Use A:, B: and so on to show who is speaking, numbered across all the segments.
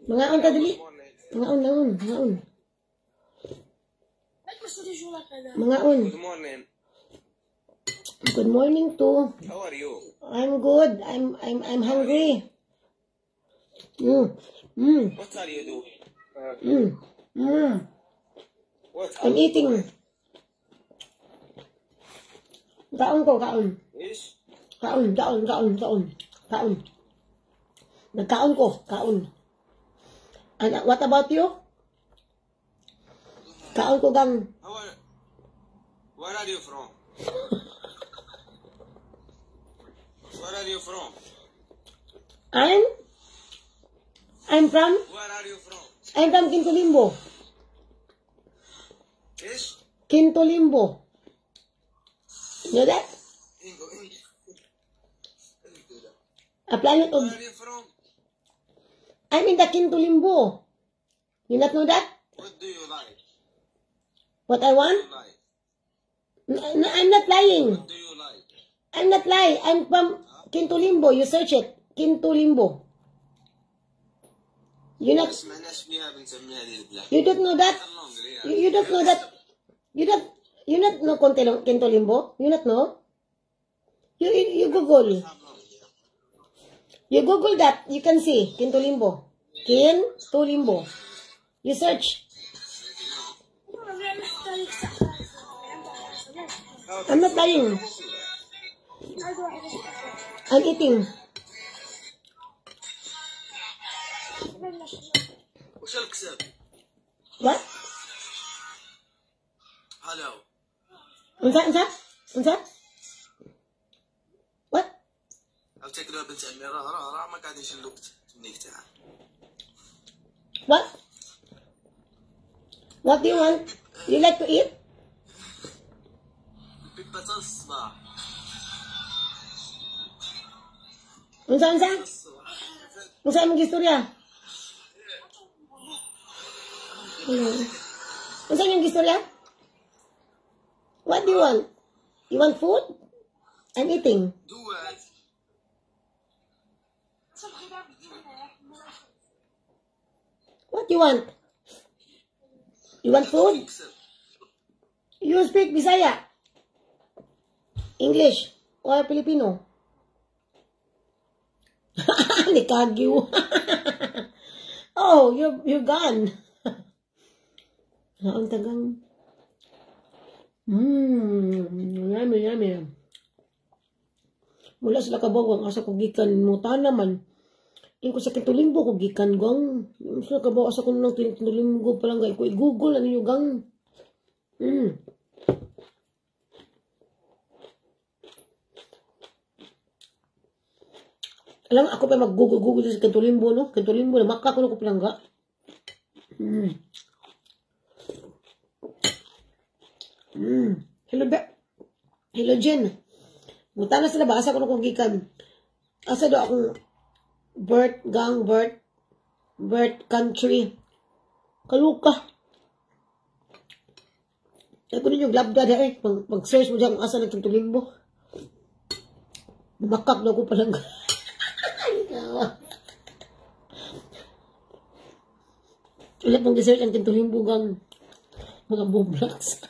A: Mangaon ka dili. Mangaon, mangaon, mangaon. Mangaon.
B: Good morning.
A: Good morning too.
B: How are you?
A: I'm good. I'm hungry.
B: What are you doing? What
A: I'm eating. Kaon ko, kaon.
B: Yes.
A: Kaon. Nagkaon ko, kaon. And what about you? Kaon ko gang.
B: Where are you from? Where are you from?
A: I'm from
B: Where are you from?
A: Kintulimbo.
B: Yes.
A: Kintulimbo. You know that? A planet of...
B: Where are you from?
A: I'm in the Kintulimbo. You not know that?
B: What do you like?
A: What I want? No, I'm not lying.
B: What do you like?
A: I'm not lying. I'm from Kintulimbo. You search it. Kintulimbo. You not... You don't know that? You don't know that? You not know Kintulimbo? You not know? You Google. You Google that. You can see. Kintulimbo. Kintulimbo. You search. I'm not lying. I'm eating. What?
B: Hello.
A: Unsa? What?
B: افتكر بنت أميرة راه ما قاعدين يشلوك تمنيك تاعها.
A: What? What do you want? You like to eat?
B: بيبة الصباح.
A: Unsa ang gistorya? Unsa ang gistorya? What do you want? You want food? I'm eating.
B: Do it.
A: What do you want? You want food? You speak Bisaya? English? Or Filipino? Nikagyo. Oh, you're gone. Ang tagang. Yummy. Mula sila kabawang asa ko gikan muta naman. Yung ko sa Kintulimbo ko gikan gang. Sila kabaw asa ko nang Kintulimbo pa lang ko i-google ano yung gang. Alam ako pa mag-google sa Kintulimbo no. Kintulimbo na maka ko na ko palangga. Hello Jen. Muta na sila ba asa ko na kong gikan. Asa do akong birth country. Kaluka. Ay ko ninyo glabda dahil mag-search mo dyan kung asa ng Kintulimbo. Makak na ko palangga. Ulit mong research ang Kintulimbo gang mga bublocks.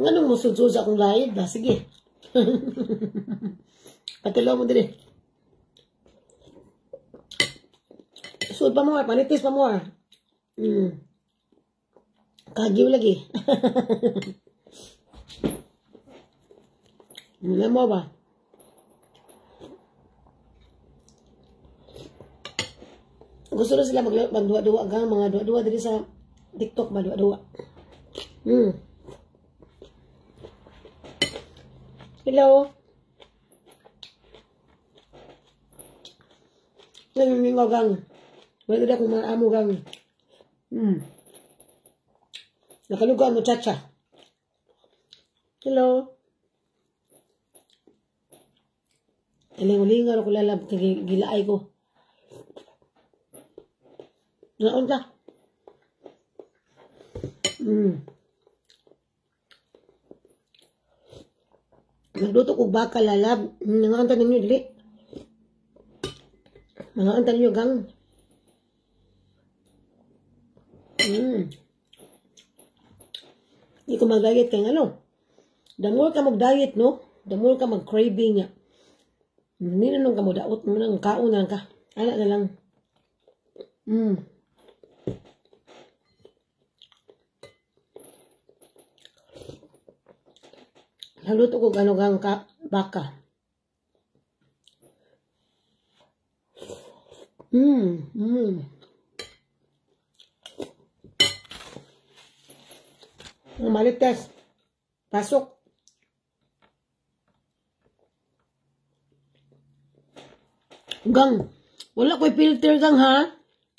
A: Anong mo sudso sa akong live ba? Sige. Patulaw mo din. Sud pa more, panitis pa more. Kagiw lagi. Mo ba? Gusto na sila magduwa-duwa gang mga duwa-duwa dito sa TikTok ba duwa-duwa. Hello. Nangingaw gang. Wala na akong mga amo gang. Nakaluga mo chacha. Hello. Iling-ulingan ako lalab. Gilaay ko. Naon ka? Nagluto ko baka lalab. Nangaantan ninyo, dili. Nangaantan ninyo, gang. Hindi ko mag-diet kaya ano. The more ka mag-diet, no? The more ka mag-craving niya. Hindi na nung ka mo daot mo nang kaon na lang ka. Ala na lang. Naluto ko gano'ng gang baka. Malites. Pasok. Gang. Wala ko'y filter gang ha.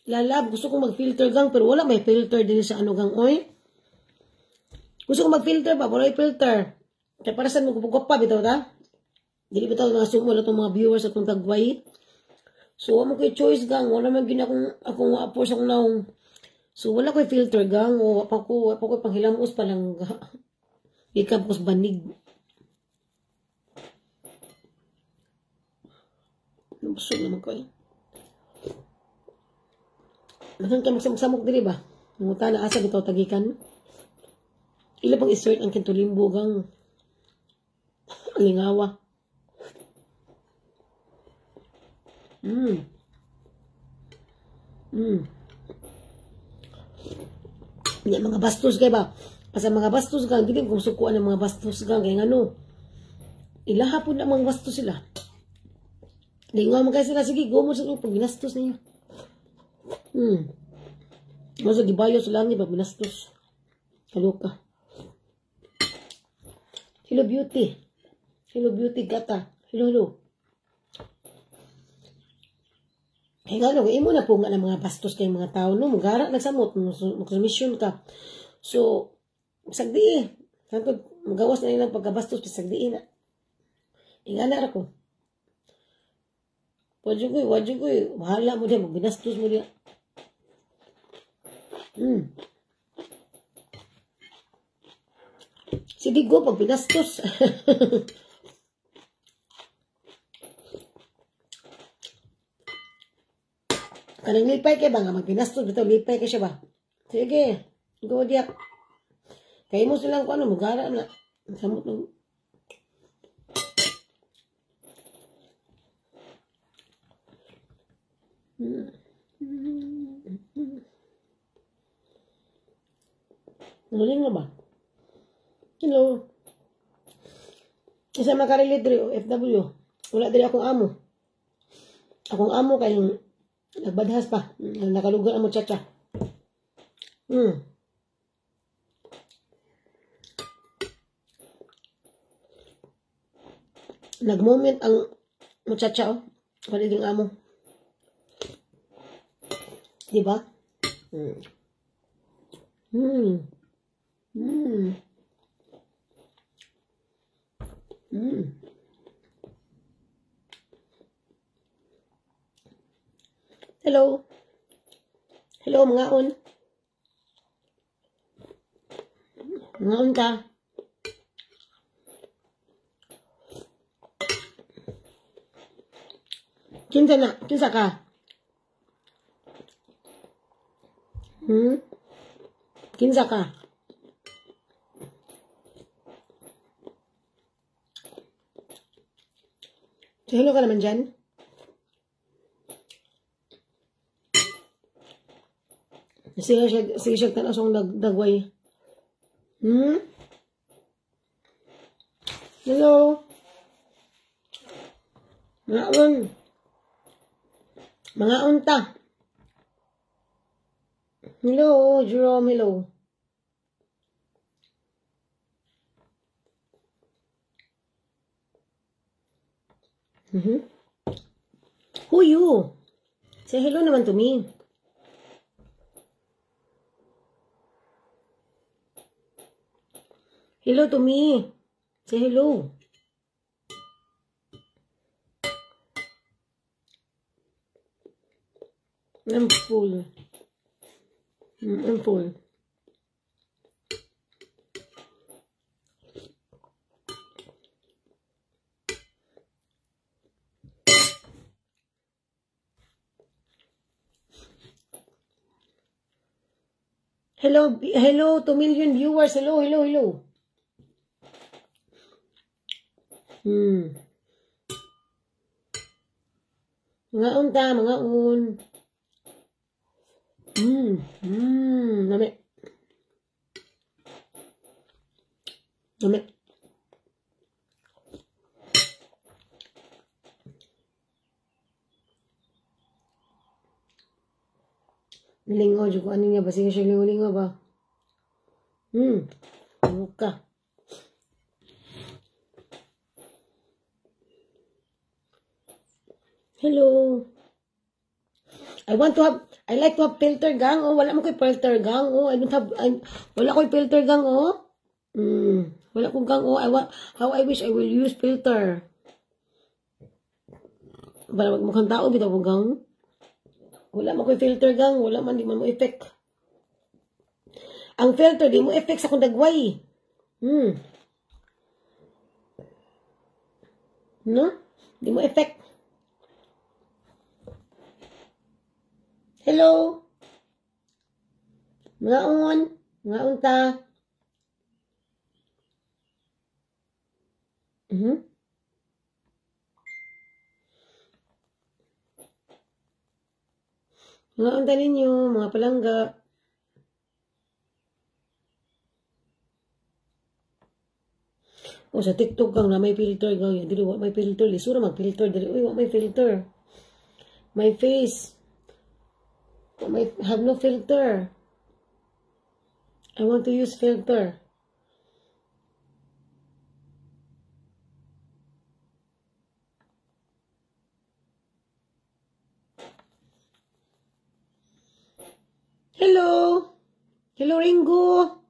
A: Lalab. Gusto kong mag-filter gang pero wala may filter din sa ano gang oy. Gusto kong mag-filter ba? Wala may filter. Kaya para saan mo kupag pa bitaw ta? Dili bitaw mga sumo na itong mga viewers at itong tagway. So, wala mo ko'y choice gang. Wala man gina akong force akong naong. So, wala ko'y filter gang. O, wala ko'y panghilamos pa lang. Ikab ko sa banig. Busog naman ko eh. Masan ka magsamok dili ba? Nanguta na asa bitaw tagikan. Ila bang isert ang kintulimbo gang. Alingawa. Mga bastos kay ba? Kasi mga bastos gang, hindi ko sukuan ng mga bastos gang. Kaya ano, ilahapon na mga bastos sila. Lingaw man kayo sila, sige, gumon sa pag binastos ninyo. Masa gibayo sila ni pag binastos. Kaluka. Hello beauty. Hello beauty gata. Hello. Kaya nga no, imo na po nga ng mga bastos kayong mga tao, no? Magara, nagsamot, magsumisyon ka. So, sagdi eh. Santo, magawas na nilang pagkabastos, sagdi na. Ingana ako. Wadyo ko eh. Bahala mo diya, magbinastos mo diya. Sige go, pag binastos. Kanang lipay kay ba nga magbinastos, bitaw lipay kay siya ba? Sige, go diya. Kaya mo silang kung ano, magara na. Samot ng... Nuling na ba? Hello. Isa makarelate rin, FW. Wala din akong amo. Akong amo kayong nagbadhas pa. Nakalugar ang muchacha. Nag-moment ang muchacha, oh. Wala din amo. Diba? Hello. Hello, mga on. Mga on ka. Kinsa ka? Kinsa ka? So, hello ka naman dyan? Sige siya tanasong dagway. Hello? Mga unta. Hello, Jerome, hello. Who you? Say hello naman to me. Hello to me. Say hello. I'm full. I'm full. Hello, hello, 2 million viewers. Hello, hello, hello. Mga unta, mga un. Nami. Nami. Nilingaw, dyan ko ano niya ba? Sige siya lingaw ba? Ano ka? Hello. I like to have filter gang. Oh, wala mo ko'y filter gang. Oh, wala ko'y filter gang. Oh. Wala kong gang. Oh, how I wish I will use filter. Para mukhang tao, bitaw kong gang. Wala mo ko'y filter gang. Wala man, di man mo effect. Ang filter, di mo effect sa kong dagway. No? Di mo effect. Hello? Mga unta. Mga unta ninyo, mga palangga. O sa TikTok kang na may filter gang yan. Dili, may filter. Lisura mag-filter. Dili, uy, may filter. My face. Have no filter. I want to use filter. Hello. Hello, Ringo.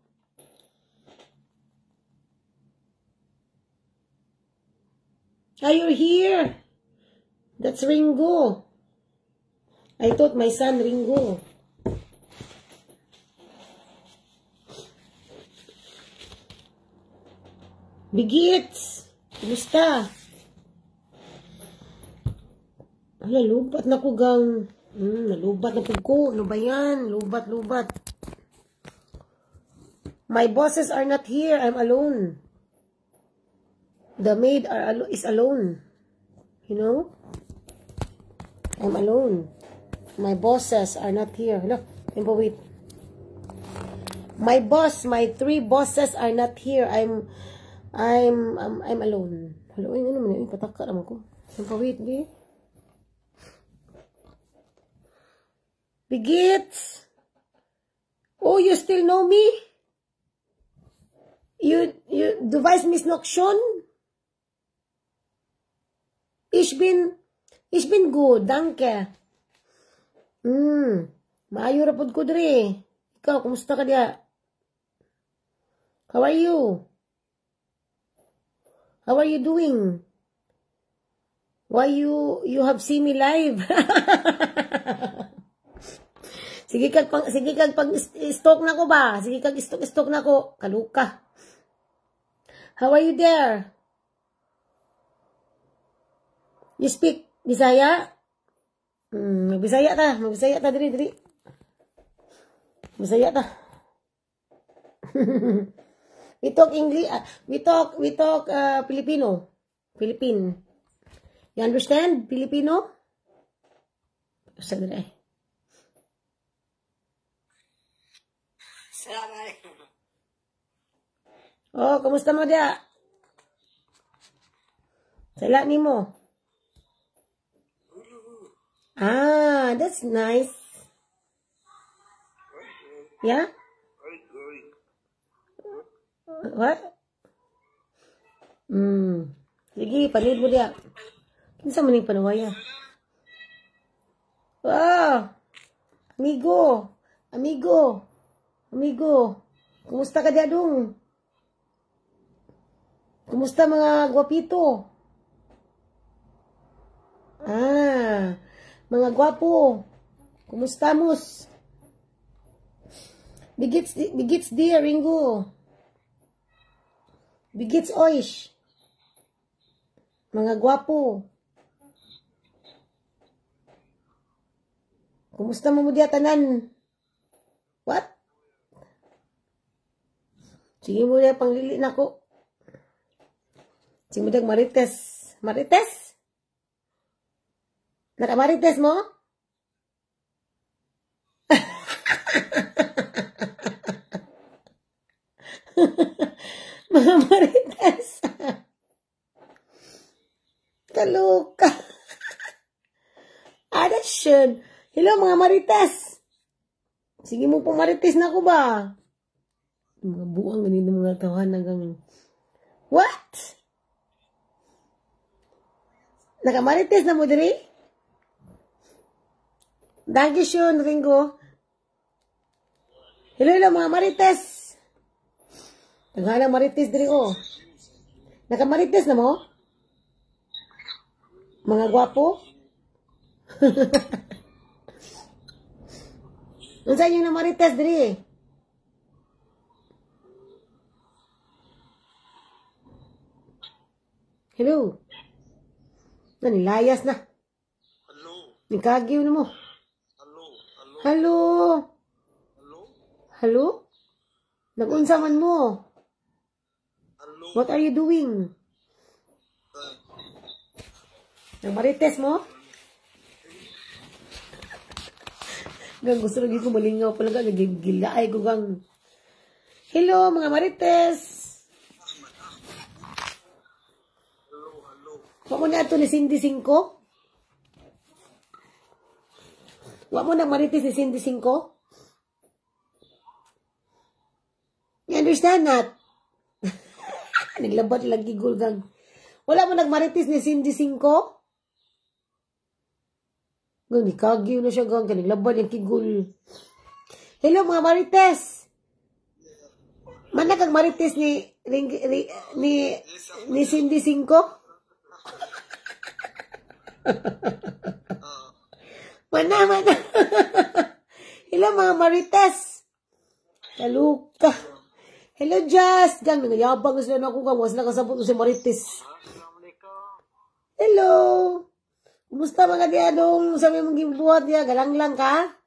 A: Are you here? That's Ringo. I thought my son Ringo. Bigits! Kumusta? Hala, lubat na ko gang. Nalubat na ko. Ano ba yan? Lubat. My bosses are not here. I'm alone. The maid is alone. You know? I'm alone. My bosses are not here. Look, wait. My 3 bosses are not here. I'm alone. Hello, ano naman yun? Pataka naman ko. Wait, be. Bigits! Oh, you still know me? Du weißt mich noch schon? Ich bin gut, danke. Maayo rapod ko dre. Ikaw, kumusta ka diya? How are you? How are you doing? Why you have seen me live? Sige kag pag-stalk na ko ba? Sige kag stalk na ko. Kaluka. How are you there? You speak Bisaya? Magbisaya ta diri. Bisaya ta. We talk English, we talk Filipino. Philippine. You understand Filipino? Sa diri. Oh, kumusta mo dia? Sala ni mo. Ah, that's nice. Yeah? What? Sige, panid mo dia. Kinsa man ning panawaya? Wow! Amigo. Kumusta ka dia dong? Kumusta mga gwapito? Mga gwapo. Kumusta mos? Bigits dear Ringo. Bigits oish. Mga gwapo. Kumusta mo diya tanan? What? Sige mo na panglili na ko. Sige mo marites. Marites? Naka-marites mo? Mga marites. Kaluka. Adasyon. Hello mga marites. Sige mo pong marites na ko ba? Mga buang ganito mga tawahan hanggang... What? Nakamarites na mo diri? Dankeschön, Ringo. Hello mga marites. Naghanang marites diri oh. Nakamarites na mo? Mga gwapo? Unsa yung na marites diri? Hello. Nilayas na.
B: Hello.
A: Nikagiw na mo.
B: Hello. Hello.
A: Hello.
B: Hello.
A: Hello? Nag-unsa man mo?
B: Hello.
A: What are you doing? Nagmarites mo? Gang gusto lagi ko malingaw pala nagigilaay ko gang. Hello mga marites. Wa mo na ito ni Cindy 5? Wa mo na marites ni Cindy 5? You understand that? Naglabat lagi gulgang. Wala mo nagmarites ni Cindy 5? Gang, nikagiw na siya gang. Naglabat yung kigul. Hello mga marites. Mana kang marites ni Cindy 5? Mana. Hello mga marites. Kaluka. Hello Jazz. Gang, nangayabang sila na ako gang. Was nakasabot ko si marites. Hello. Kumusta mga diadong? Sabi mong gibuhat niya. Galang lang ka?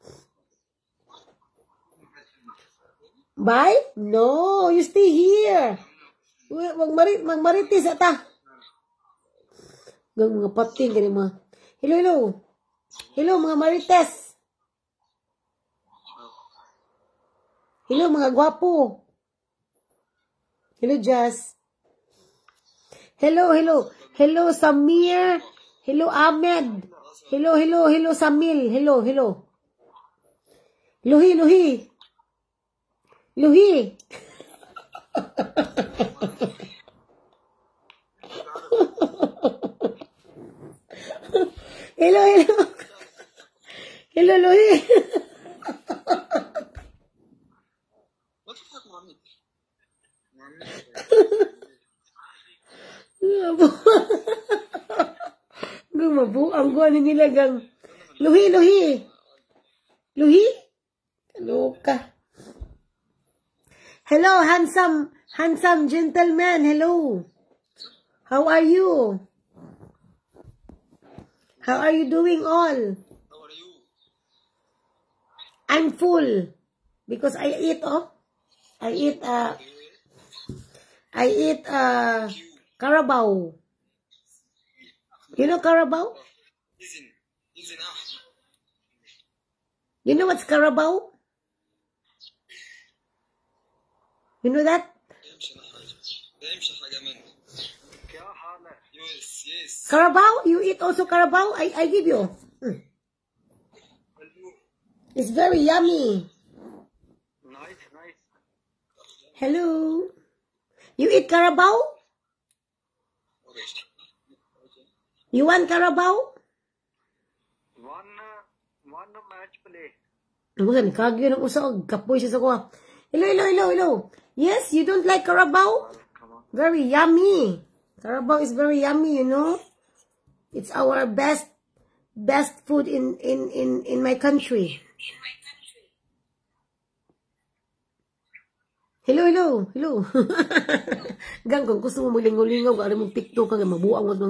A: Bye? No. You stay here. Magmarites ata. Gang mga pating ganyan mga. Hello. Hello mga marites. Hello mga gwapo. Hello Jazz. Hello Samir. Hello Ahmed. Hello Samil. Hello. Luhi. Hello, Luhi.
B: What the fuck, mommy?
A: Gumabuang ko ano nila gang. Luhi. Kaloka. Hello, handsome gentleman. Hello. How are you? How are you doing all?
B: How are you?
A: I'm full because I eat Carabao. You know Carabao?
B: Listen.
A: You know what's Carabao? You know that?
B: Yes.
A: Carabao? You eat also Carabao? I give you. It's very yummy.
B: Nice.
A: Hello. You eat Carabao?
B: Okay.
A: You want Carabao?
B: One match play.
A: Ano sa nikagyo ng usog? Kapoy siya sa kuha. Hello. Yes, you don't like Carabao? Very yummy. Carabao is very yummy, you know. It's our best food in my country. Hello. Gang, kung gusto mo malingaw-lingaw, gari mong TikTok kang mabuang at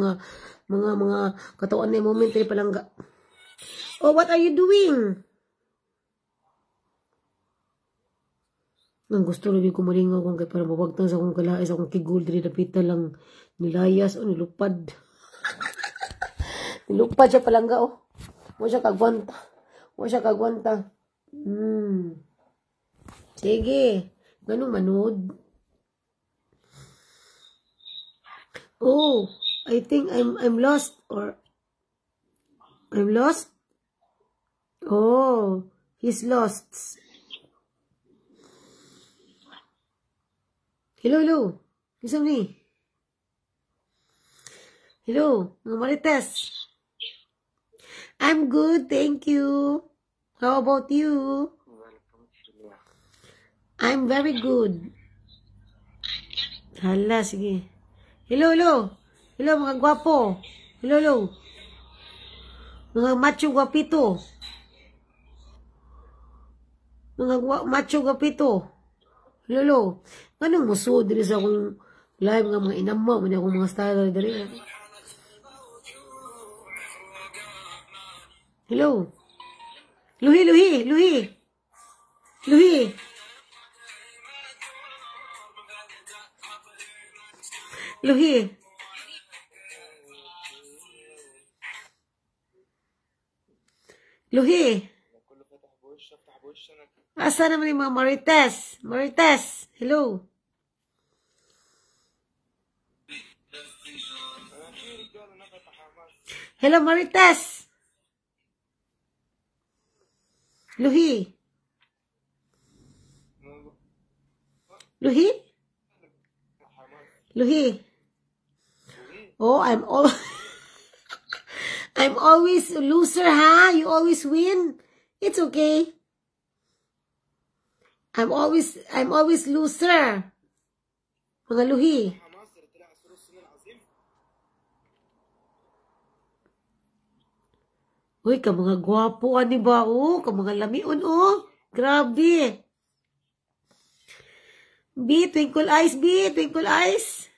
A: mga katawan na moment ay palangga. Oh, what are you doing? Ang gusto rin ko maringaw kung kay para mawagtang sa akong kalais, akong kigul, diri napita lang nilayas o nilupad. Nilupad siya palangga, oh. Mo siya kagwanta. Mo siya kagwanta. Sige. Ganun manood. Oh, I think I'm lost or I'm lost. Oh, he's lost. Hello. Listen me. Hello, mga Marites. I'm good, thank you. How about you? I'm very good. Hala, sige. Hello. Hello, mga gwapo. Hello. Mga macho gwapito. Macho gwapito. Hello. Anong muso diri sa akong live nga mga inamo, mga akong mga style diri. Hello. Luhi. Asa naman yung mga Marites. Hello. Hello, Marites. Luhi. Oh, I'm always a loser, ha? You always win. It's okay. I'm always loser. Mga luhi. Uy, ka mga gwapo, ani ba, oh? Ka mga lamion, oh. Grabe. B, twinkle eyes, B, twinkle eyes.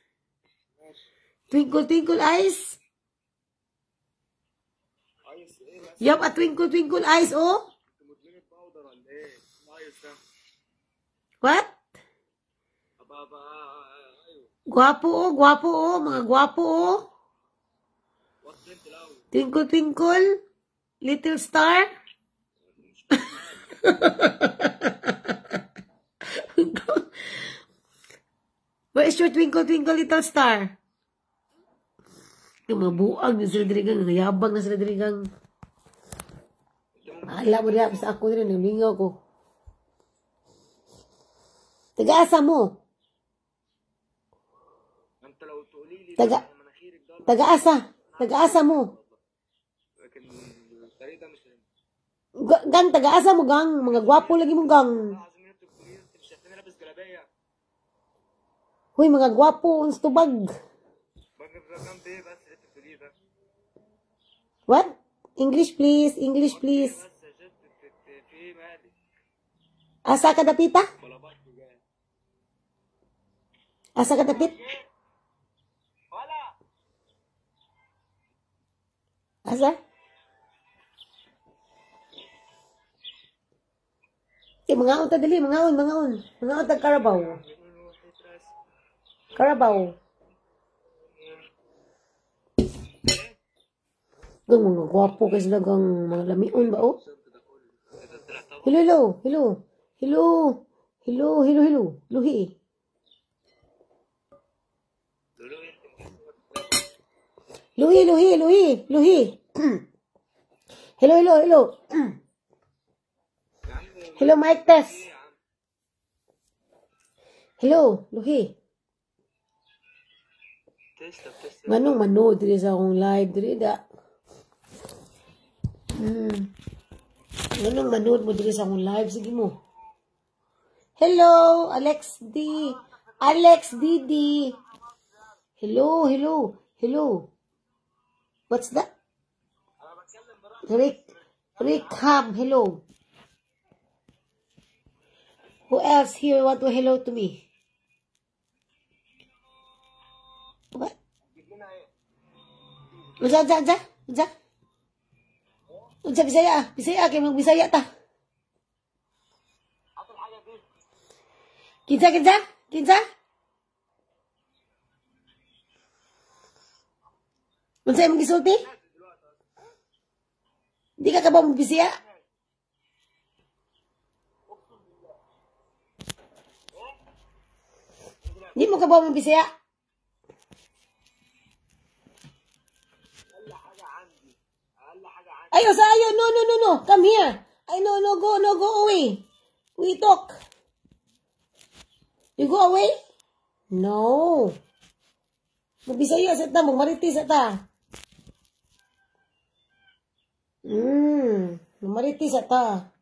A: Twinkle eyes. Yup, a twinkle eyes, oh. What? Gwapo, oh. Mga gwapo, oh. Twinkle. Little star? Where is your twinkle, little star? Yung mga buang na sila dirigang, nayabang na sila dirigang. Alam mo rin, sa ako rin, nalingaw ko. Taga-asa mo? Taga-asa mo? Gang, taga-asa mo, gang. Mga gwapo lagi mo, gang. Huy, mga gwapo, ang stubag. What? English, please. Asa ka dapita? Asa ka dapit? Asa? Mangaon ta dali, mangaon. Mangaon ta Carabao. Gang mga gwapo kasi lagang mga lamion ba, oh? Hello. Luhi. Hello. Hello, Mike Tess. Hello, Luhi. Manong manood diri sa akong live diri da. Manong manood mo diri sa akong live, sige mo. Hello, Alex Didi. Hello. What's that? Rick Ham, hello. Who else here want to hello to me? What? Uja. Bisaya kay mag Bisaya ta. Kinsa, kinsa? Kinsa? Unsay imong gisulti? Di ka ba magbisiya? Di mo ka ba magbisiya? Ayo sa ayo, no, no, no, no, come here. Ay, no, no, go away. We talk. You go away? No. Magbisaya sa ta, magmariti sa ta. Mariti sa ta.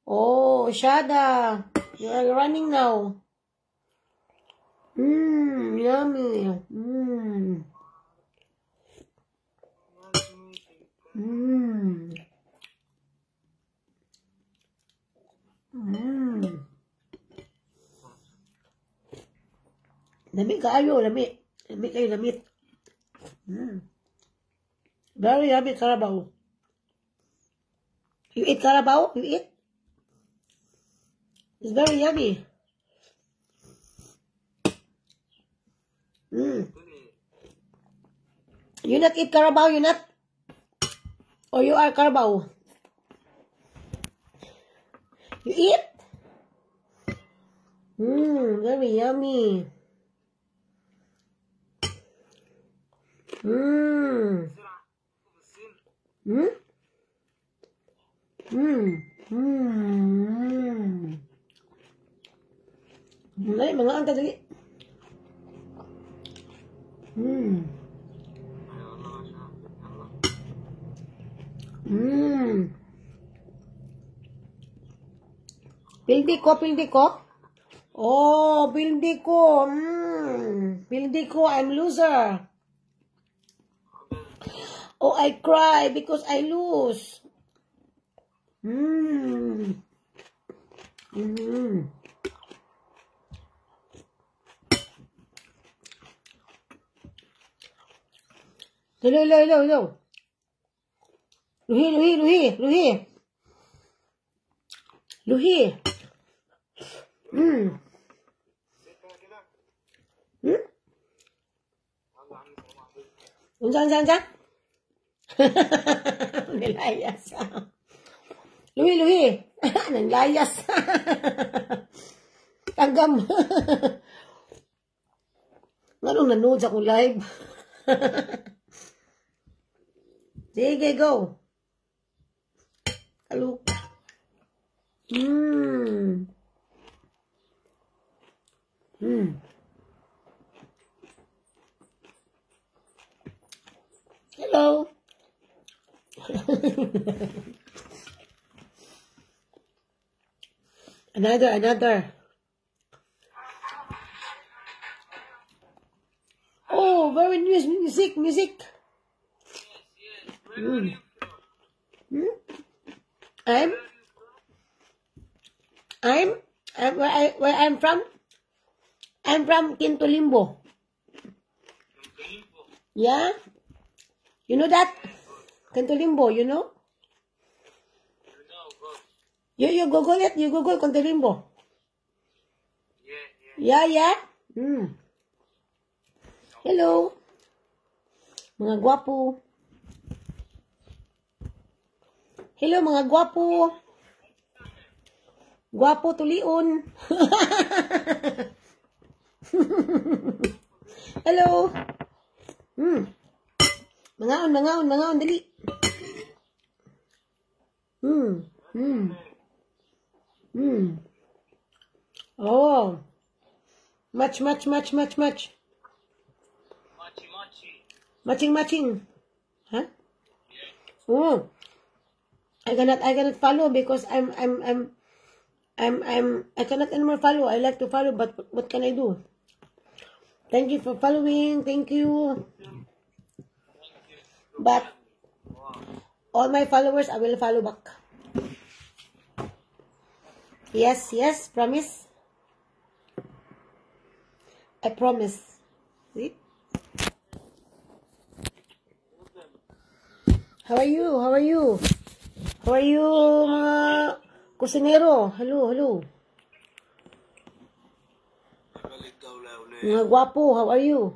A: Oh, Shada. You are running now. Yummy. Lamig kaayo, lamig. Lamig kayo, lamig. Very yummy, Carabao. You eat Carabao? You eat? It's very yummy. You not eat Carabao, you not? Or you are Carabao? You eat? Very yummy. Ay, mga anta dali. Pildi ko. Oh, pildi ko. Pildi ko, I'm loser. Oh, I cry because I lose. Hello. Luhi. Unsa? Nilayas. Luhi. Nilayas. Tanggam. Anong nanood sa kong live? Sige, go. Kaluk. Hello. Another. Oh, very nice music. Where I'm from? I'm from Kintolimbo. Yeah? You know that? Kintolimbo, you know? You Google it. You Google Kintolimbo. Yeah. Hello. Mga gwapo. Hello, mga gwapo. Gwapo tulion. Hello. Mangaon, dali. Oh. Match. Matching. Huh? Oh. I cannot follow because I cannot anymore follow. I like to follow, but what can I do? Thank you for following. Thank you. But all my followers, I will follow back. Yes, promise. I promise. See? How are you? How are you, mga kusinero? Hello. Mga gwapo, how are you?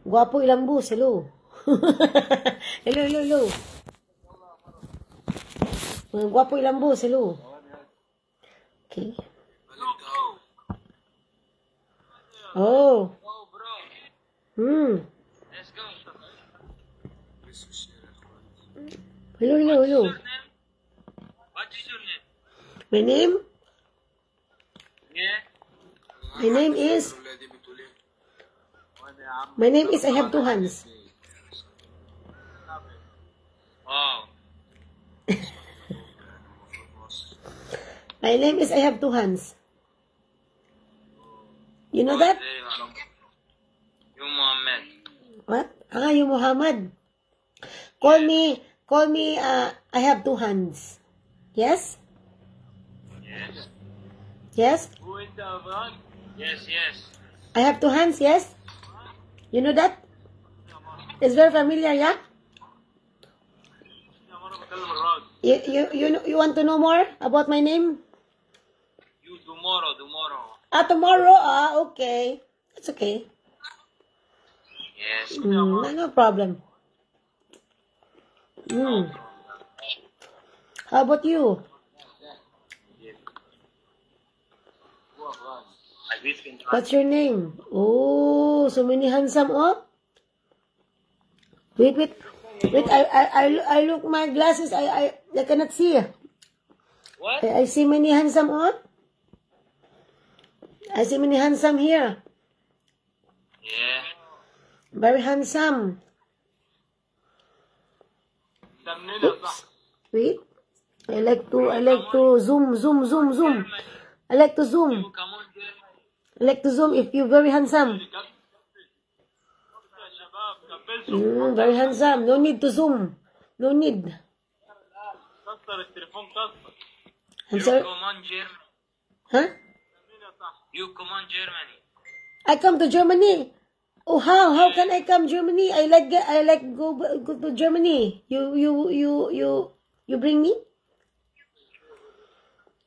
A: Gwapo ilang bus, hello. Hello, hello, hello. Mga gwapo ilang bus, hello. Okay. Oh.
C: Let's go.
A: Hello, hello, hello.
C: What is your name?
A: My name?
C: Yeah.
A: My name is I have two hands.
C: Oh.
A: My name is I have two hands. You know that?
C: You Muhammad.
A: What? Ah, you Muhammad. Call me, I have two hands. Yes?
C: Yes.
A: Yes?
C: Who is the one? Yes, yes.
A: I have two hands, yes? You know that? It's very familiar, yeah? You want to know more about my name?
C: You tomorrow.
A: Tomorrow? Okay. It's okay.
C: Yes.
A: No problem. How about you? What's your name? Oh, so many handsome, oh. Wait. I look my glasses. I cannot see.
C: What?
A: I see many handsome, oh. I see many handsome here.
C: Yeah.
A: Very handsome. Oops. Wait. I like to zoom. I like to zoom.
C: You come on, Germany.
A: I like to zoom if you're very handsome. Very handsome. No need to zoom. No need. I'm
C: You
A: sorry.
C: come on, Germany.
A: Huh?
C: You come on, Germany.
A: I come to Germany. Oh, how can I come Germany? I like go to Germany. You bring me?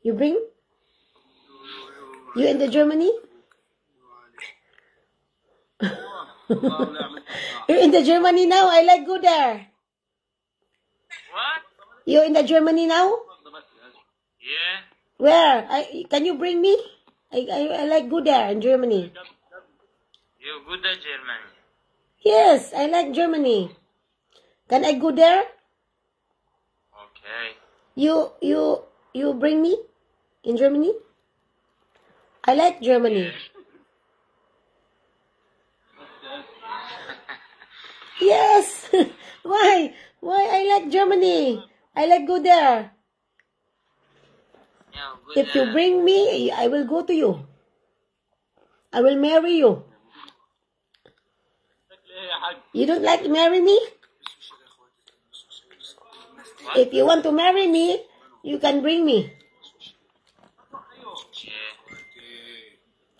A: You bring? You in the Germany? You're in the Germany now. I like go there.
C: What?
A: You in the Germany now?
C: Yeah.
A: Where? Can you bring me? I like go there in Germany.
C: You good at Germany.
A: Yes, I like Germany. Can I go there?
C: Okay.
A: You bring me in Germany? I like Germany. Yes. Why I like Germany? I like go there.
C: Yeah, good.
A: If you bring me, I will go to you. I will marry you. You don't like to marry me? If you want to marry me, you can bring me.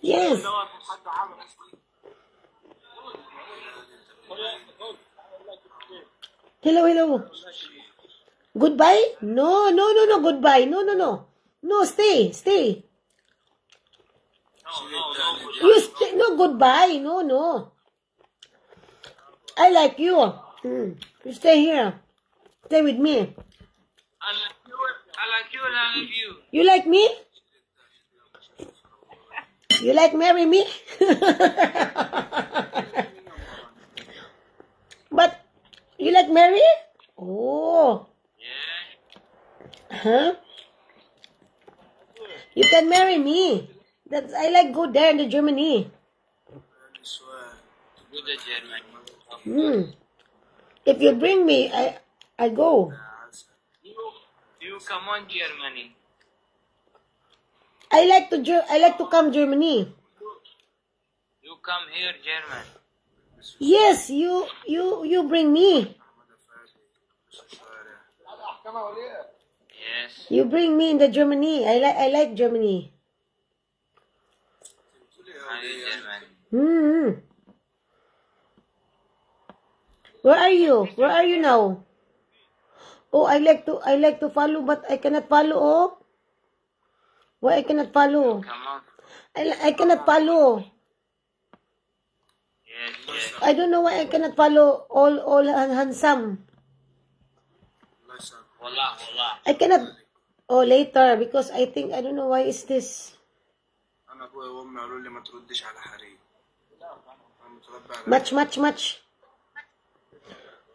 C: Yeah.
A: Yes. Hello. Goodbye? No, goodbye. No. No, stay.
C: No.
A: You stay. No, goodbye. No. I like you. You stay here. Stay with me.
C: I like you. I love you.
A: You like me? You like marry me? But you like marry? Oh.
C: Yeah.
A: Huh? You can marry me. I like go there in the Germany.
C: Good at Germany.
A: If you bring me, I go.
C: You come on, Germany.
A: I like to come Germany.
C: You come here, Germany.
A: Yes, you bring me.
C: Yes.
A: You bring me in the Germany. I like Germany.
C: I like Germany.
A: Where are you? Where are you now? Oh, I like to follow, but I cannot follow. Oh, why I cannot follow?
C: Come on.
A: I cannot follow. I don't know why I cannot follow all handsome.
C: Wala.
A: I cannot. Oh, later because I think I don't know why is this.
B: انا ابويا وامي قالوا لي ما تردش على حريم. انا متربي على
A: Much.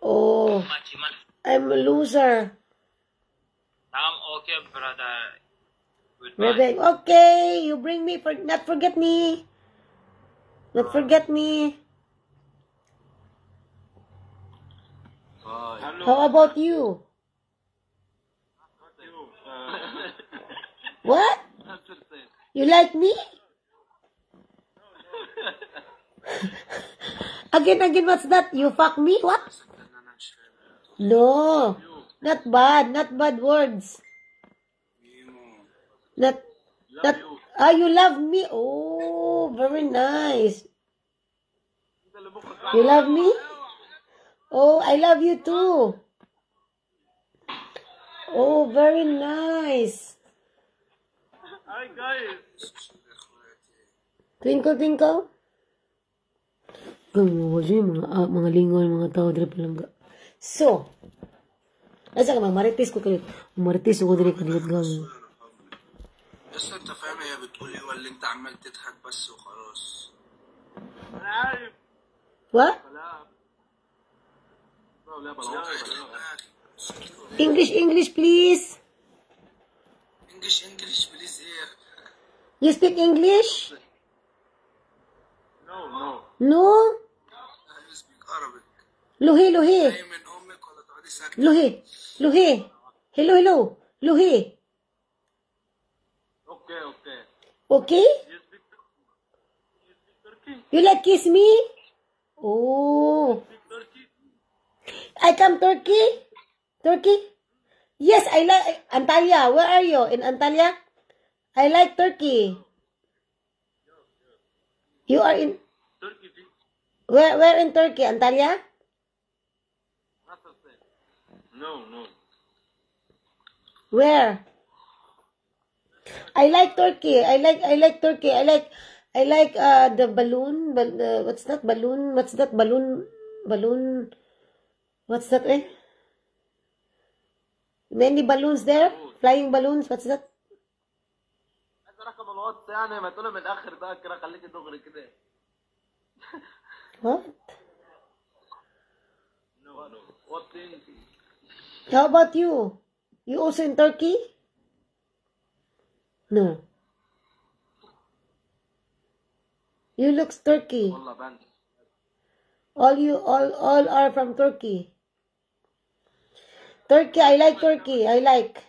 A: Oh,
C: Much.
A: I'm a loser.
C: I'm okay, brother. Goodbye.
A: Rebecca, okay, you bring me for not forget me. Not forget me. How about you? What? You like me? Again, what's that? You fuck me? What? No. Not bad words. Not, you love me? Oh, very nice. You love me? Oh, I love you too. Oh, very nice.
C: Hi, guys.
A: Twinkle. Mga lingon, mga tao diri palangga. So, asa ka marites ko kayo. Marites ko diri kadiyot gawin.
B: بس انت فاهم هي بتقول ايه ولا انت عمال تضحك بس وخلاص.
C: انا عارف.
A: What? English, please.
B: English please ايه.
A: You speak English? No?
B: I speak Arabic.
A: Luhi.
B: جاي من امك ولا تقعدي ساكتة.
A: Luhi. Hello. Luhi. Okay?
C: You speak Turkey?
A: You like kiss me? Oh.
C: Turkey?
A: I come Turkey? Yes, I like Antalya. Where are you? In Antalya? I like Turkey. You are in
C: Turkey?
A: where in Turkey? Antalya?
C: No.
A: Where? I like Turkey. I like Turkey. I like the balloon. What's that balloon? Balloon. What's that? Many balloons there. Flying balloons. What's that?
C: رقم الواتس يعني ما تقولها من الاخر بقى كده خليك دغري كده.
A: What?
C: No. What thing?
A: How about you? You also in Turkey? No. You look Turkey.
C: والله بان.
A: All are from Turkey. Turkey, I like Turkey. I like.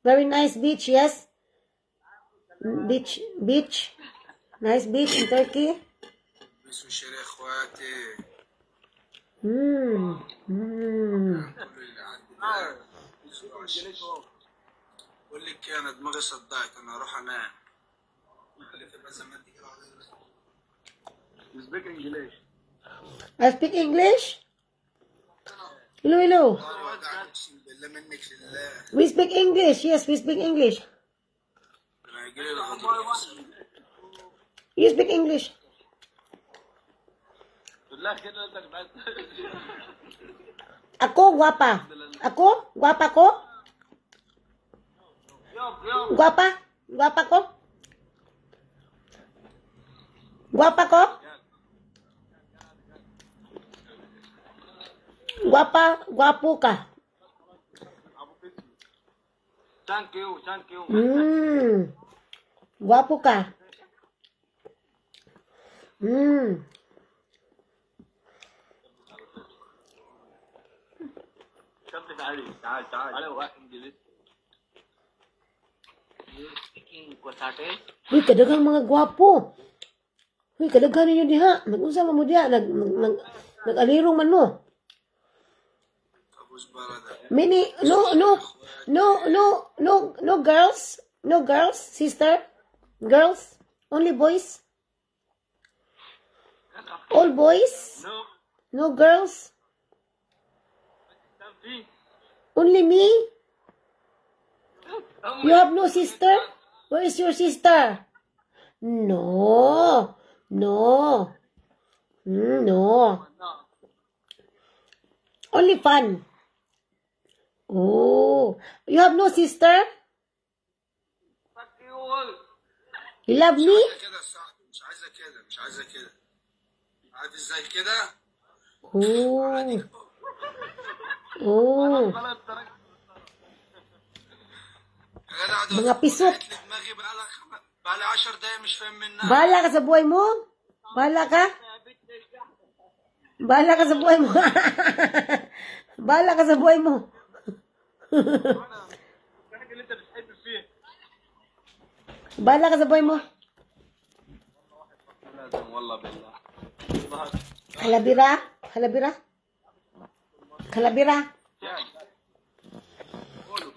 A: Very nice beach, yes? Beach. Nice beach in Turkey.
B: بسم الشريعة اخواتي. بقول لك انا دماغي صدعت انا اروح انام.
C: You speak English?
A: I speak English? Hello.
B: اقسم بالله منك لله.
A: We speak English. Yes, we speak English.
B: انا هيجيلي الغضب.
A: You speak English.
C: بالله كده انت بعد.
A: Ako, guwapa. Ako? Guwapa ko? Guwapa? Guwapa ko? Guwapa ko? Guwapo ka.
C: Thank you.
A: Guwapo ka.
C: شد تعال على واحد انجليزي. You speaking Kosate?
A: Uy, kadagang mga guwapo. Uy, kadaghan ninyo diha. Nag-unsa man mo diha. Nag-alirong man mo.
B: ابوس برده.
A: Many, no girls. No girls, sister. Girls. Only boys. All boys.
C: No.
A: No girls.
C: Something.
A: Only me. You have no sister? Where is your sister? No. No. Only fun. Oh. You have no sister?
C: Fuck you all.
A: You love me?
B: عايزة كده الصاحب، مش عايزة كده، مش عايزة كده. عارف ازاي كده؟
A: Oh. Oh.
C: خلاص تركت.
B: يا جدع ده
A: Mga pisot.
B: وقعت لي دماغي بقالي 10 دقايق مش فاهم منها.
A: Bahala ka sa buhay mo? Bahala ka? Bahala ka sa buhay mo. Bahala ka sa buhay mo.
C: الحاجة اللي انت بتحب فيها.
A: Bahala ka sa buhay mo.
C: لازم والله بالله.
A: Halabira? Halabira? Halabira?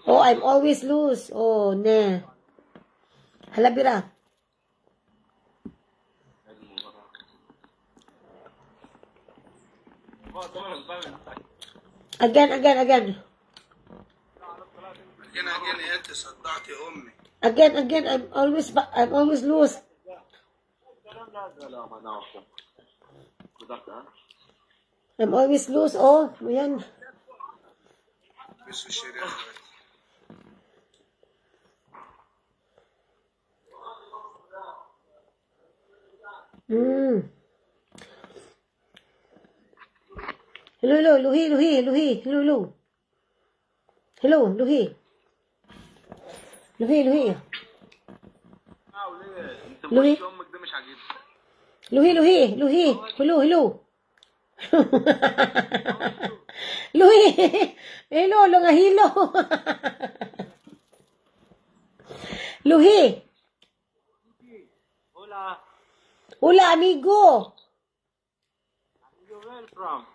A: Oh, I'm always loose. Oh, ne. Halabira. Again.
B: أجين يا انت صدعتي امي.
A: Again. I'm always loose. I'm always loose. Oh, ayan.
B: بس الشريعة دلوقتي.
A: Hello, Luhi. Hello, Luhi.
C: وليه؟ انت
A: ليه؟
C: بوش امك ده مش عاجبني.
A: Luhi. Hello. Luhi. Hello, hilo. Luhi. Hola, amigo.
C: You where from?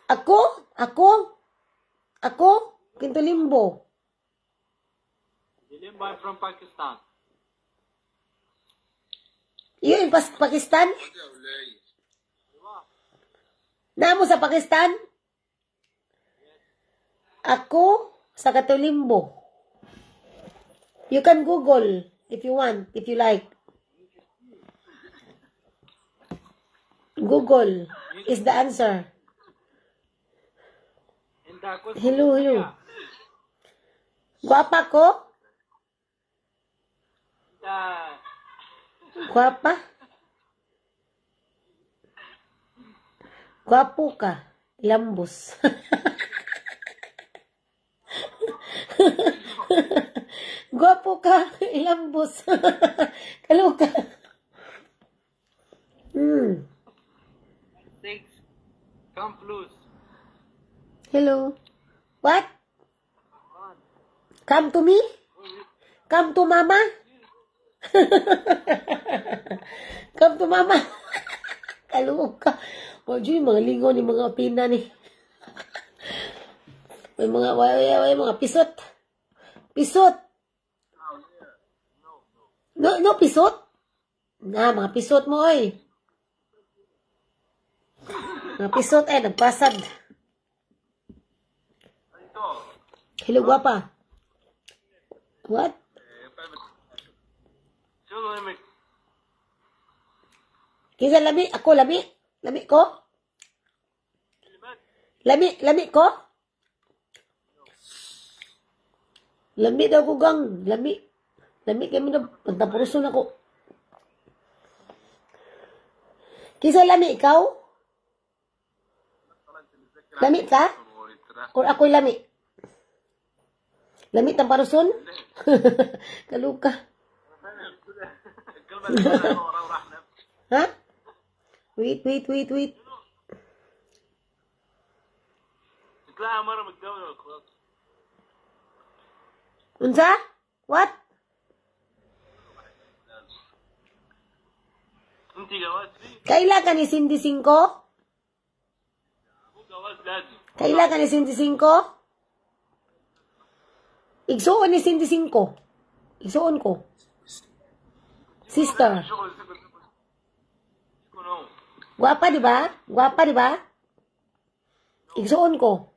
A: Ako? Kintulimbo.
C: Dilim I'm from Pakistan.
A: You in Pakistan?
B: خد يا ولاي.
A: Namo sa Pakistan? Ako sa Katulimbo. You can Google if you want, if you like. Google is the answer. Hello. Guapa ko? Guapa? Guapo ka. Lambos. Guapo ka. Lambos. Kaluka.
C: Thanks. Come loose.
A: Hello. What? Come to me? Come to mama? Come to mama? Kaluka. O, Diyo, mga lingo ni mga opina ni. May mga pisot. Pisot. No, pisot? Na, mga pisot mo, oy. Mga pisot, nagpasad. Hello, guapa. What? Kisa lami? Ako lami? Lami ko? Lami ko? Lami daw ko gang. Lami kami na pagtapuruso na ko. Kisa lami ikaw? Lami ka? Or ako'y lami? Lami tang paruson? Kaluka. Ha? Wait.
C: تلاقيها مرة متجوزة خلاص.
A: Unsa? What?
C: انت جواز فيه؟
A: Kaila ka ni Cindy 5?
C: مو جواز لازم.
A: Kaila ka ni Cindy 5? Igsuon ni Cindy 5. Igsuon ko. Sister.
C: شغل شكون هو؟
A: Guwapa, di ba? Igsuon ko.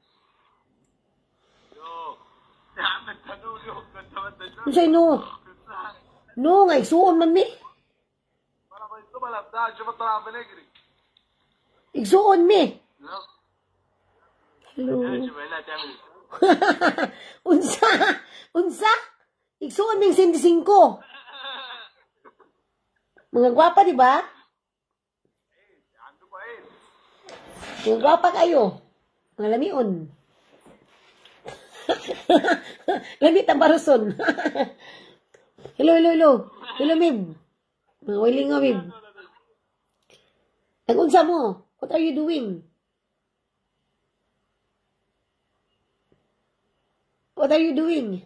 C: يا عم انت نور يوم انت ما انت شو؟
A: Unsay no? No, nga igsuon man mi.
C: ولا ما يطلبها لا بتاع شوف طلع بنجري.
A: Igsuon me.
C: لا
A: Hello.
C: شوف هنا تعمل
A: Unsa? Igsuon ming 25. Mga gwapa, di ba?
C: عندكم ايه
A: Mga gwapa kayo. Mga lamion. Lami tambaruson. Hello, hello, hello. Hello, Mib. Mga wailing nga, Mib. Nag-unsa mo? What are you doing? What are you doing?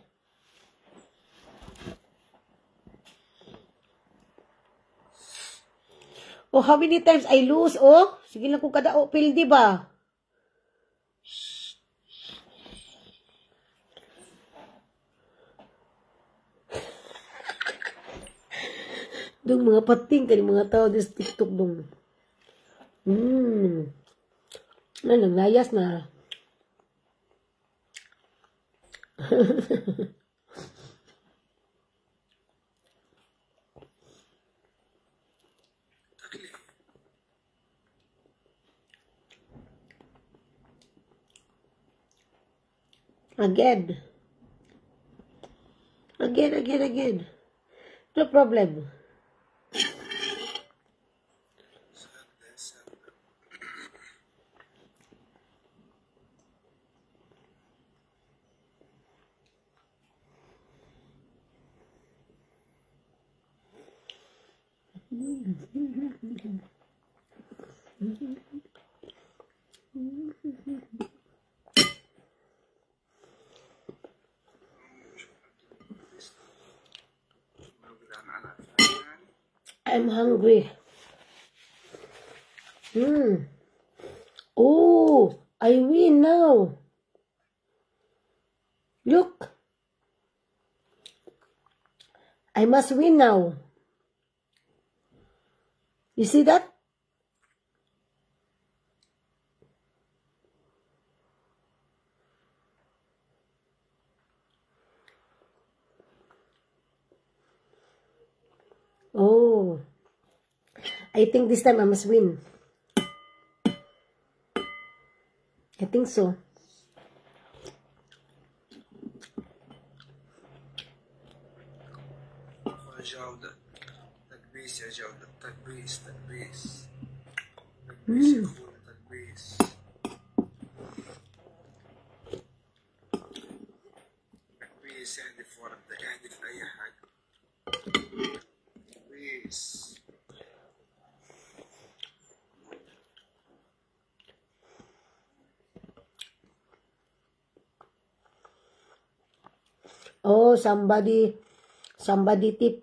A: Oh, how many times I lose, oh? Sige lang kung kada opil, di ba? Dong mga pating kani mga tao dis TikTok dong. Ano, layas na. Again. Again. No problem. I'm hungry. Oh, I win now. Look. I must win now. You see that? Oh, I think this time I must win. I think so.
B: جودة تكبيس يا جودة تكبيس تكبيس تكبيس يا اخوي تكبيس تكبيس اهدف وردك اهدف اي حاجة تكبيس
A: Oh, somebody tip.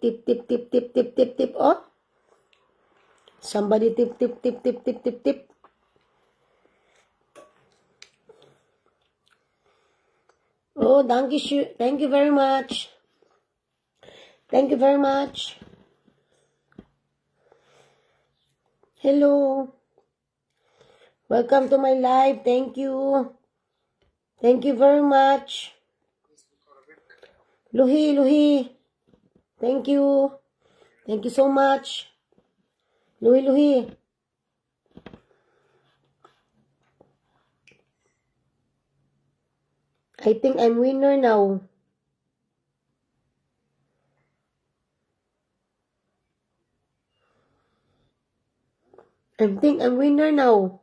A: Oh, somebody tip. Oh, thank you very much. Thank you very much. Hello. Welcome to my live. Thank you. Thank you very much. Luhi. Thank you. Thank you so much. Luhi. I think I'm winner now. I think I'm winner now.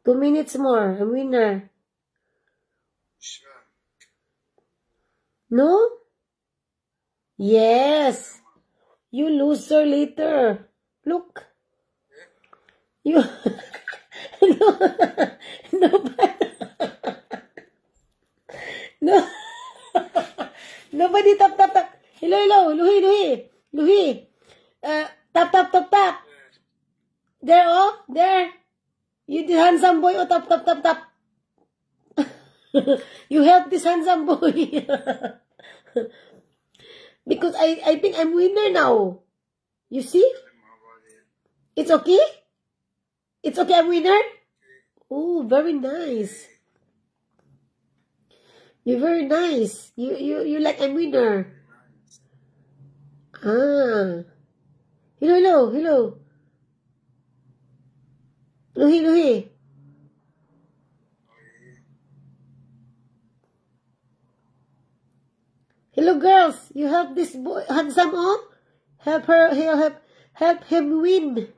A: 2 minutes more. I'm winner. No? Yes. You loser later. Look. You. No. Nobody tap. Hello. Luhi. Tap. There, oh. There. You the handsome boy. Oh, tap. You help this handsome boy. Because I think I'm winner now. You see? It's okay? It's okay, I'm winner? Oh, very nice. You're very nice. You like I'm winner. Ah. Hello. Luhi, Luhi. Hello, girls. You help this boy, handsome, oh? Help her, help him win.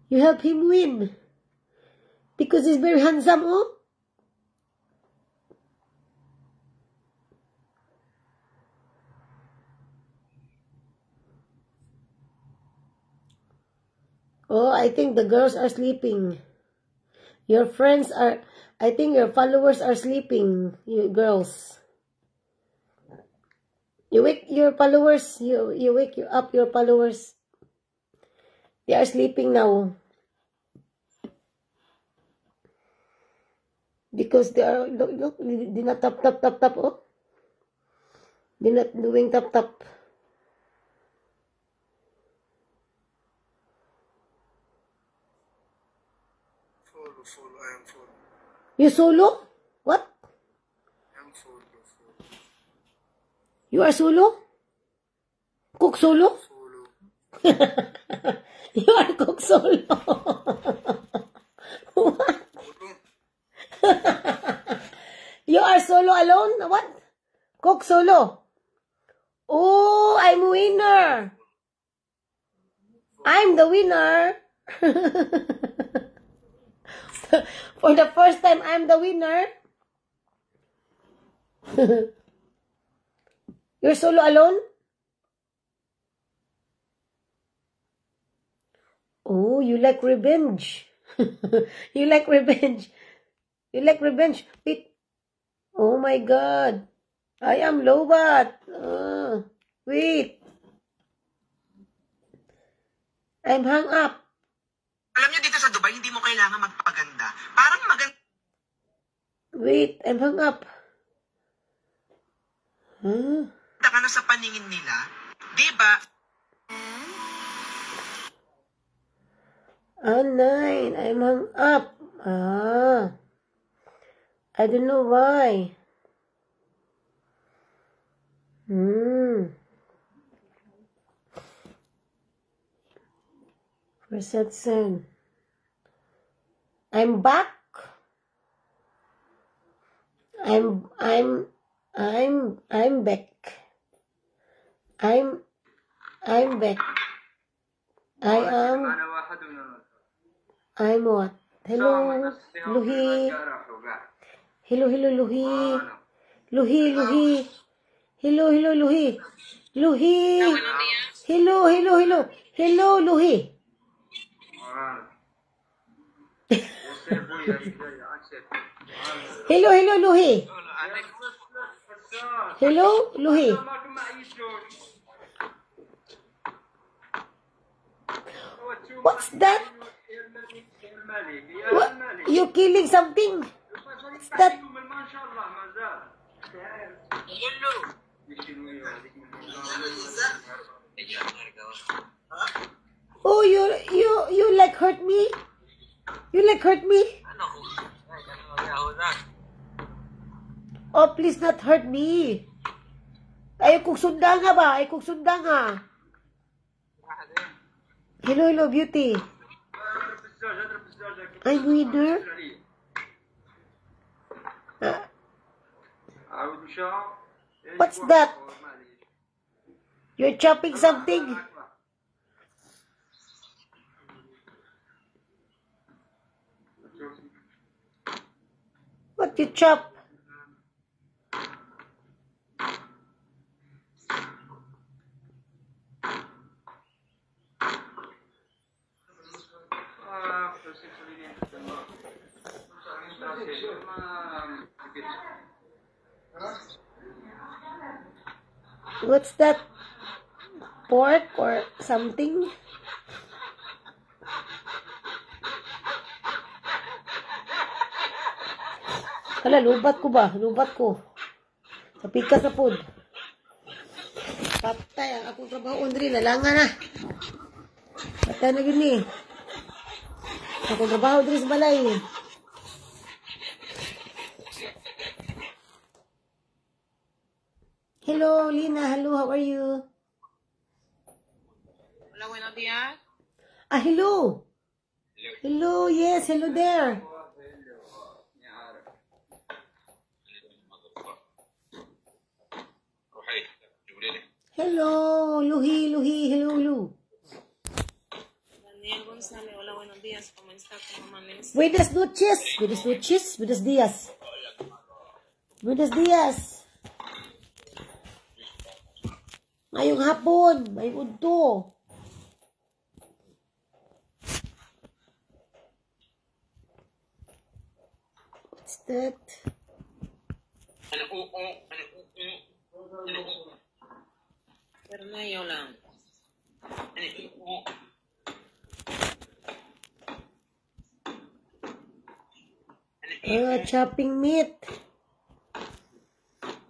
A: You help him win. Because he's very handsome, oh? Oh, I think the girls are sleeping. Your friends are, I think your followers are sleeping, you girls. You wake your followers, you wake up your followers. They are sleeping now. Because they are, look, they're not tap, oh. They're not doing tap.
B: Follow, I am follow.
A: You solo? What?
B: I am follow.
A: You are solo? Cook solo?
B: Follow.
A: You are cook solo. What? You are solo alone? What? Cook solo. Oh, I'm winner. I'm the winner. For the first time, I'm the winner. You're solo alone? Oh, you like revenge. You like revenge. You like revenge. Wait. Oh my God. I am Lobat. Wait. I'm hung up.
D: Alam niyo dito sa Dubai, hindi mo kailangan magpaganda. Parang maganda
A: Wait, I'm hung up.
D: ka na sa paningin nila. Di ba?
A: Nine. I'm hung up. I don't know why. Reception. I'm back. I'm back. I'm back. I'm what? Hello, Luhi. Hello, Luhi. Luhi. Hello, Luhi. Luhi. Hello, Luhi. Hello, Luhi. Hello, Luhi. What's that? What? You killing something? What's that? Oh, you like hurt me? You like hurt me? Oh, please not hurt me. Ay, kung sundang nga ba? Ay, kung sundang nga. Hello, beauty. I'm winner. What's that? You're chopping something? What you chop? What's that? Pork or something? Hala, lubat ko ba? Lubat ko. Sa pika sa food. Patay, ang akong trabaho, Andri. Nalangan na. Patay na gini. Akong trabaho, Andri, sa balay. Hello, Lina. Hello, how are you?
D: Hola, buenos días.
A: Hello. Hello, yes, hello there. Hello, Luhi, Luhi, hello, Lu.
E: Daniel González, hola, buenos días. ¿Cómo está? ¿Cómo amanece?
A: Buenas noches, buenas noches, buenos días. Buenos días. Ngayong hapon, may udto. What's that?
E: Permayo lang.
A: Chopping meat.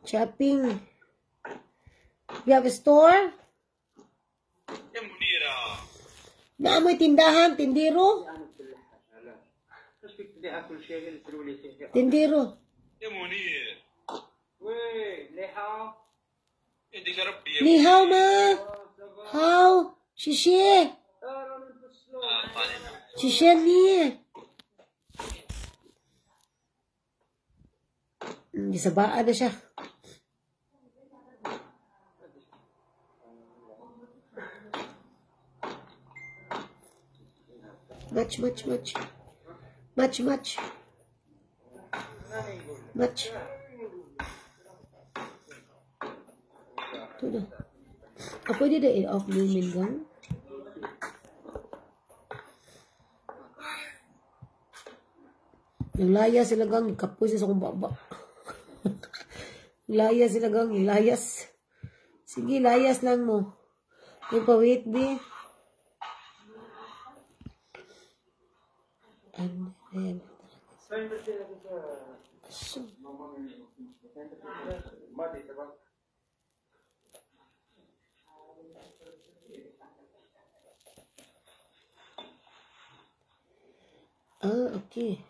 A: Chopping. You have a store? Naamoy tindahan, tindiro? Tindiro.
B: يا منير يديك ربي يا
A: Ni hao ma. Hao. Shishe. Shishe ni. Gisabaan na siya. Much. Ito na. Pwede na i-off mo yung gang? Naglayas sila gang, kapoy sa akong baba. Layas sila gang, layas. Sige, layas lang mo. May pa-wait, be. Ayan. So. Okay.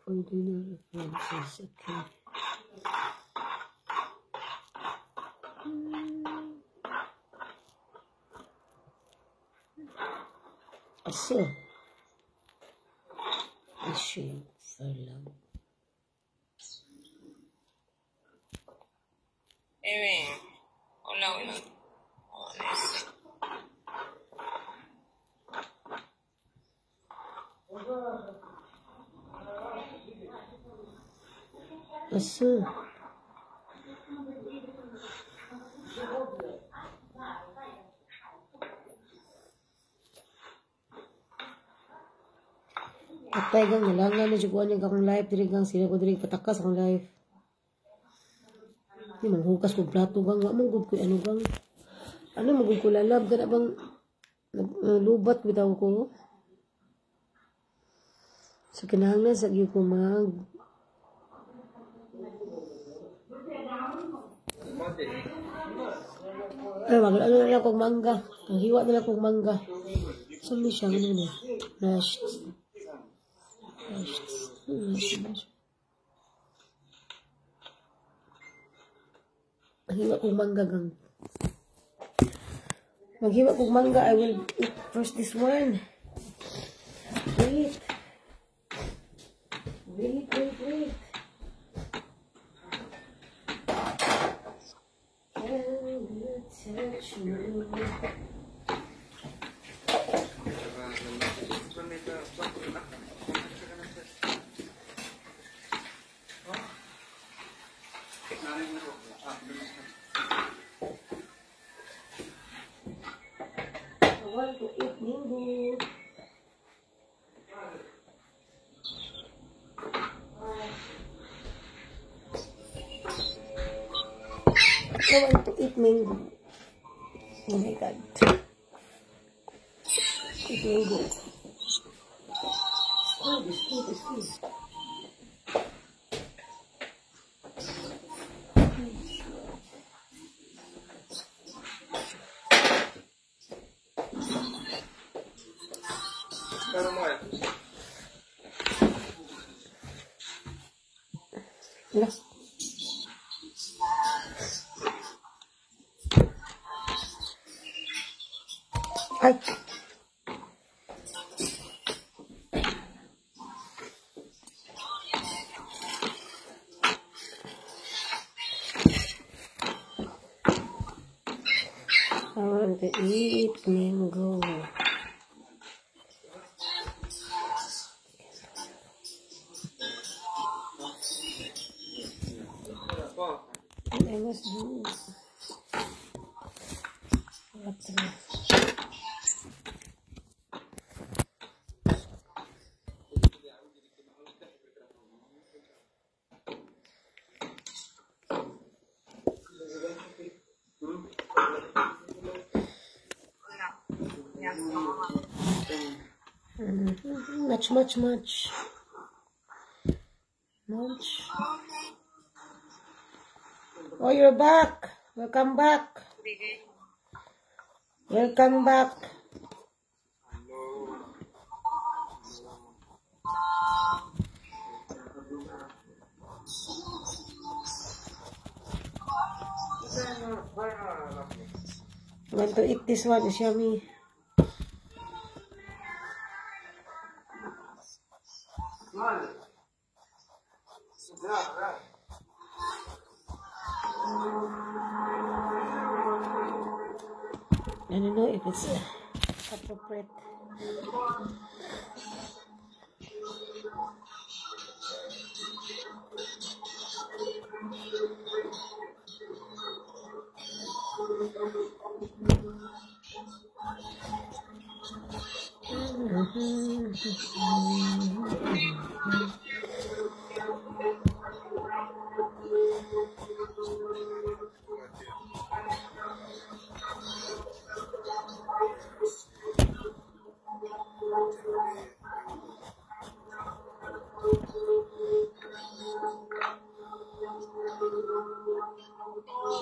A: For dinner references, okay. So, issue for love.
E: Hola, buenos días.
A: So, patay gang nalangan na juguan yung akong live diri gang sila ko diri patakas akong live. Ni manghukas ko plato gang wa man gud ko ano gang. Ano magud ko lalab kana bang lubat bitaw ko. So kinahanglan sa gyud ko mag ano na kong mangga. Hiwa na kong mangga. Saan siya? Ano na? Mashed. Maghiwa kong mangga gang. Maghiwa kong mangga. I will eat first this one. Wait. I want to eat mango. I want to eat mango. Oh my god. Eat mango. Oh, this food is good. Ay! I want to eat mango. I must do. What the? Much. Oh, you're back. Welcome back. Welcome back. I want to eat this one. It's yummy. I don't know if it's appropriate.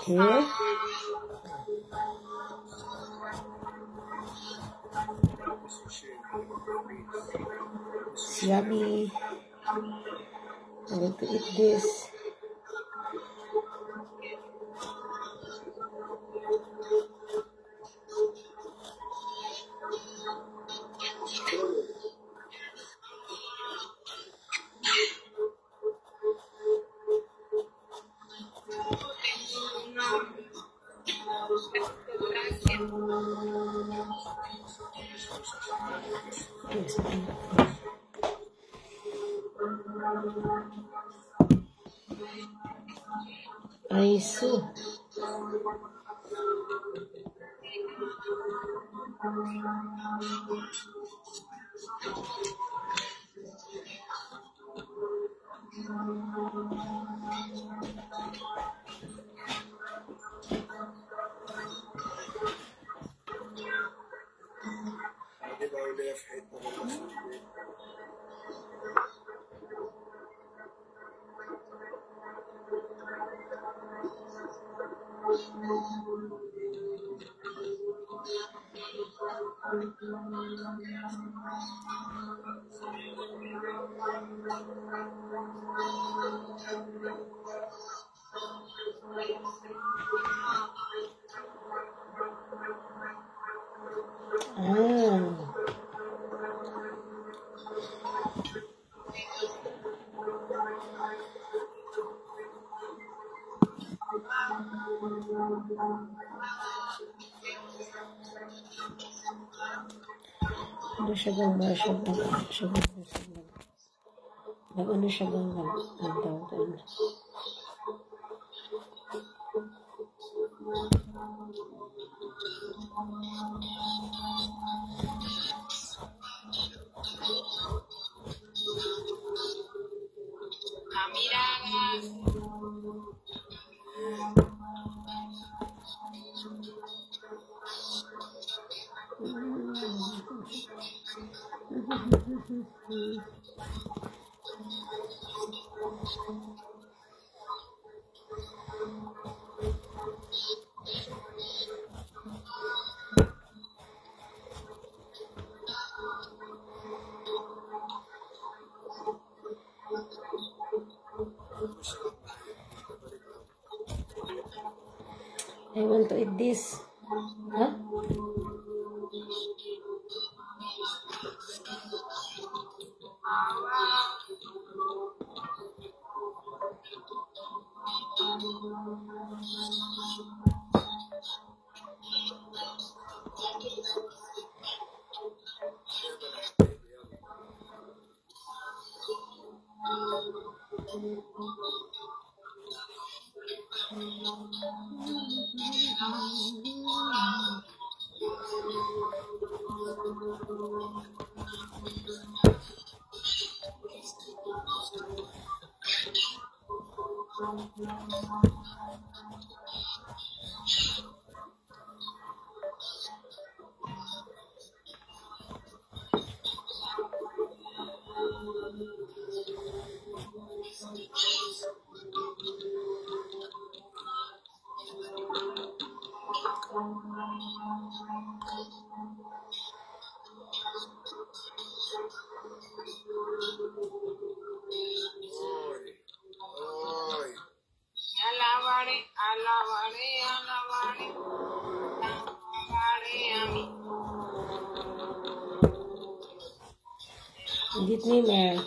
A: Okay. It's yummy. I'm going to eat this. I see. Ano siya bang ano siya bang ang tawag doon? I want to eat this. Huh?
E: Alabaré, alabaré, alabaré, alabaré a mí.
A: Edit name.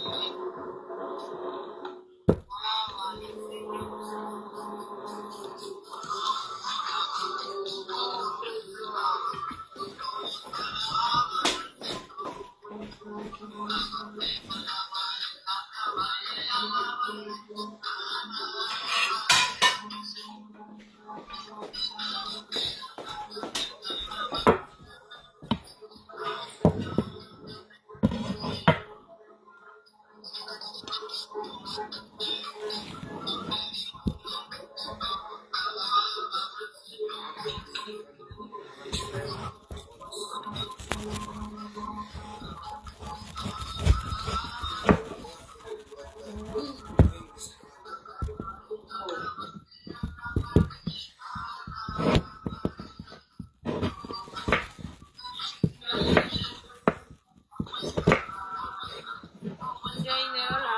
E: Jane, hola.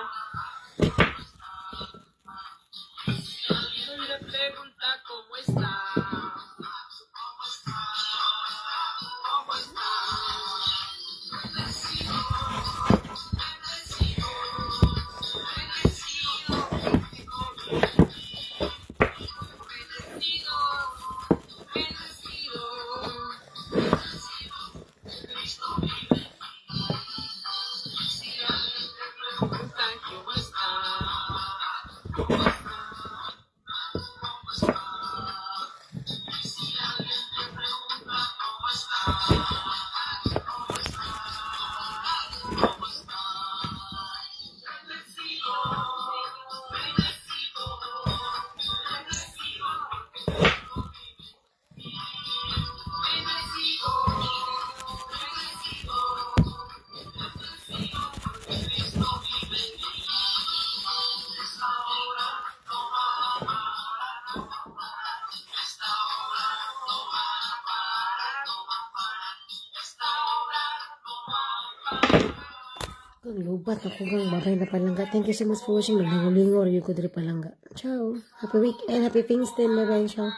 E: Le pregunta cómo está. ¿Cómo está?
A: Kang lubat ako kang babay na palangga. Thank you so much for watching. Maglingor yung ko diri palangga. Ciao. Happy weekend. Happy Thanksgiving. Bye-bye. Ciao.